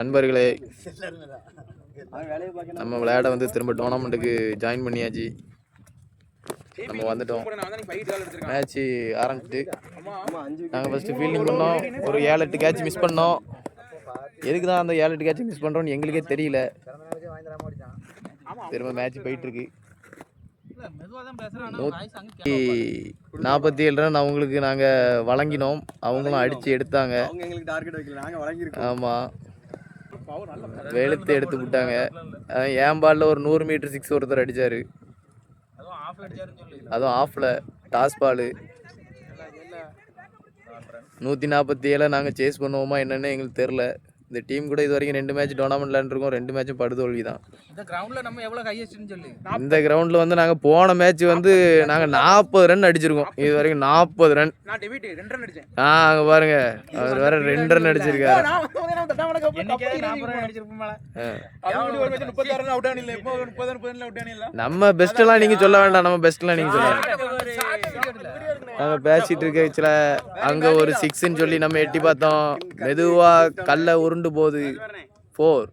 நண்பர்களே, நம்ம விளையாட வந்து திரும்ப டோர்னாமெண்ட்டுக்கு ஜாயின் பண்ணியாச்சு. நம்ம வந்துட்டோம். மேட்ச்சு ஆரம்பிச்சிட்டு நாங்கள் ஃபஸ்ட்டு ஃபீல்டிங் பண்ணோம். ஒரு 7-8 கேட்ச் மிஸ் பண்ணோம். எதுக்கு தான் அந்த 7-8 கேட்ச் மிஸ் பண்ணுறோன்னு எங்களுக்கே தெரியல. திரும்ப மேட்ச் போயிட்டுருக்கு. 147 ரன் அவங்களுக்கு நாங்கள் வழங்கினோம். அவங்களும் அடித்து எடுத்தாங்க. ஆமாம், வெளுத்து எடுத்து விட்டாங்க. என் பாலில் ஒரு 100 மீட்டர் 6 ஒருத்தர் அடித்தார். அதுவும் ஆஃபில் டாஸ் பால். 147 நாங்கள் சேஸ் பண்ணுவோமா என்னன்னு எங்களுக்கு தெரில. இந்த டீம் கூட இது வரைக்கும் 2 மேட்ச் டோர்னாமெண்ட் விளையாண்டுருக்கோம். 2 மேட்சும் படுதோல்வி தான். இந்த கிரவுண்டில் வந்து நாங்கள் போன மேட்ச் வந்து நாங்கள் 40 ரன் அடிச்சிருக்கோம். இது வரைக்கும் 40 ரன். அங்கே பாருங்க, அவர் வேற 2 ரன் அடிச்சிருக்காரு. நம்ம பெஸ்ட்லாம் நீங்க சொல்ல வேண்டாம். நம்ம பெஸ்ட்லாம் நீங்க சொல்ல நாங்க பேசிட்டு இருக்க வச்சுல அங்க ஒரு 6ன்னு சொல்லி நம்ம எட்டி பார்த்தோம். மெதுவா கல்ல உருண்டு போகுது. 4.